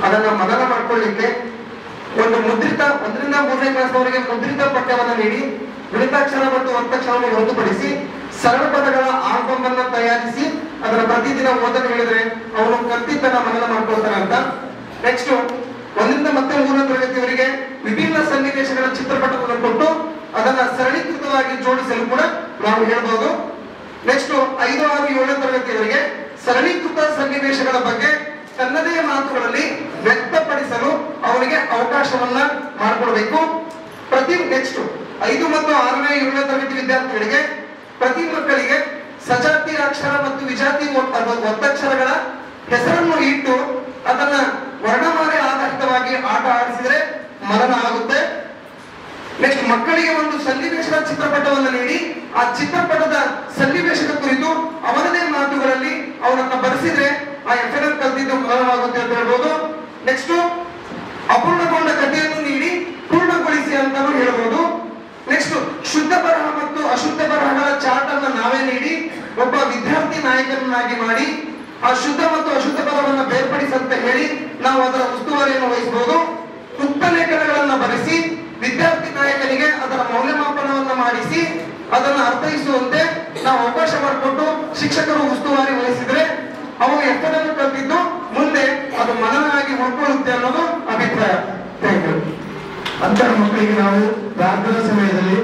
ಅದನ್ನ ಮನನ ಮಾಡ್ಕೊಳ್ಳಿಕ್ಕೆ ಒಂದು ಮುದ್ರಿತ 1ರಿಂದ 3ನೇ ಕ್ಲಾಸ್ವರೆಗೆ ಮುದ್ರಿತ ಪಠ್ಯವನ್ನು ನೀಡಿ ಗಣಿತಾಕ್ಷರ ಮತ್ತು ಒತ್ತಕ್ಷರವನ್ನು ಹೊರತುಪಡಿಸಿ ಸರಳ ಪದಗಳ ಆಲ್ಬಮ್ ಅನ್ನ ತಯಾರಿಸಿ ಅದರ ಪ್ರತಿದಿನ ಓದನ್ನು ಹೇಳಿದ್ರೆ ಅವನು ಕಲ್ತಿದ್ದನ್ನ ಮನನ ಮಾಡ್ಕೊಳ್ತಾನೆ ಅಂತ. ನೆಕ್ಸ್ಟ್ 1ರಿಂದ ಮತ್ತೆ 3ನೇ ತರಗತಿಯವರಿಗೆ ವಿಭಿನ್ನ ಸನ್ನಿವೇಶಗಳ ಚಿತ್ರಪಟವನ್ನು ಕೊಟ್ಟು ಅದನ್ನ ಸರಳೀಕೃತವಾಗಿ ಜೋಡಿಸಲು ಕೂಡ ನಾವು ಹೇಳ್ಬೋದು. ನೆಕ್ಸ್ಟ್ 5, 6, 7ನೇ ತರಗತಿಯವರಿಗೆ ಸರಳೀಕೃತ ಸನ್ನಿವೇಶಗಳ ಬಗ್ಗೆ ತನ್ನದೇ ಮಾತುಗಳಲ್ಲಿ ವ್ಯಕ್ತಪಡಿಸಲು ಅವರಿಗೆ ಅವಕಾಶವನ್ನ ಮಾಡಿಕೊಡ್ಬೇಕು. ನೆಕ್ಸ್ಟ್ 5 ಮತ್ತು 6ನೇ 7ನೇ ತರಗತಿ ವಿದ್ಯಾರ್ಥಿಗಳಿಗೆ ಪ್ರತಿ ಮಕ್ಕಳಿಗೆ ಸಜಾತಿ ಅಕ್ಷರ ಮತ್ತು ವಿಜಾತಿ ಒತ್ತಕ್ಷರಗಳ ಹೆಸರನ್ನು ಇಟ್ಟು ಅದನ್ನ ವರ್ಣಮಾಲೆ ಆಧಾರಿತವಾಗಿ ಆಟ ಆಡಿಸಿದ್ರೆ ಮನನ ಆಗುತ್ತೆ. ನೆಕ್ಸ್ಟ್ ಮಕ್ಕಳಿಗೆ ಒಂದು ಸನ್ನಿವೇಶದ ಚಿತ್ರಪಟವನ್ನು ನೀಡಿ ಆ ಚಿತ್ರಪಟದ ಸನ್ನಿವೇಶದ ಕುರಿತು ಅವನದೇ ಮಾತುಗಳಲ್ಲಿ ಅವನನ್ನ ಬರೆಸಿದ್ರೆ ಆ FNL ಕಲ್ತಿದ್ದು ಮನನವಾಗುತ್ತೆ ಅಂತ ಹೇಳ್ಬೋದು. ನೆಕ್ಸ್ಟ್ ಅಪೂರ್ಣಗೊಂಡ ಕಥೆಯನ್ನು ನೀಡಿ ಪೂರ್ಣಗೊಳಿಸಿ ಅಂತಾನು ಹೇಳ್ಬೋದು. ನೆಕ್ಸ್ಟ್ ಶುದ್ಧ ಬರಹ ಮತ್ತು ಅಶುದ್ಧ ಬರಹಗಳ ಚಾರ್ಟ್ ಅನ್ನು ನಾವೇ ನೀಡಿ ಒಬ್ಬ ವಿದ್ಯಾರ್ಥಿ ನಾಯಕನನ್ನಾಗಿ ಮಾಡಿ ಆ ಶುದ್ಧ ಮತ್ತು ಅಶುದ್ಧ ಬರಹವನ್ನು ಬೇರ್ಪಡಿಸಂತ ಹೇಳಿ ನಾವು ಅದರ ಉಸ್ತುವಾರಿಯನ್ನು ವಹಿಸಬಹುದು. ಉಕ್ತ ಲೇಖನಗಳನ್ನ ಬರೆಸಿ ವಿದ್ಯಾರ್ಥಿ ನಾಯಕನಿಗೆ ಅದರ ಮೌಲ್ಯಮಾಪನವನ್ನ ಮಾಡಿಸಿ ಅದನ್ನು ಅರ್ಥೈಸುವಂತೆ ನಾವು ಅವಕಾಶ ಮಾಡಿಕೊಟ್ಟು ಶಿಕ್ಷಕರು ಉಸ್ತುವಾರಿ ವಹಿಸಿದ್ರೆ ಅವರು FNL ಕಲ್ತಿದ್ದು ಮುಂದೆ ಅದು ಮನನಾಗಿ ಉಳ್ಕೊಳ್ಳುತ್ತೆ ಅನ್ನೋದು ಅಭಿಪ್ರಾಯ. Thank you. ಅಂತಹ ಮಕ್ಕಳಿಗೆ ನಾವು ಪ್ರಾರ್ಥನಾ ಸಮಯದಲ್ಲಿ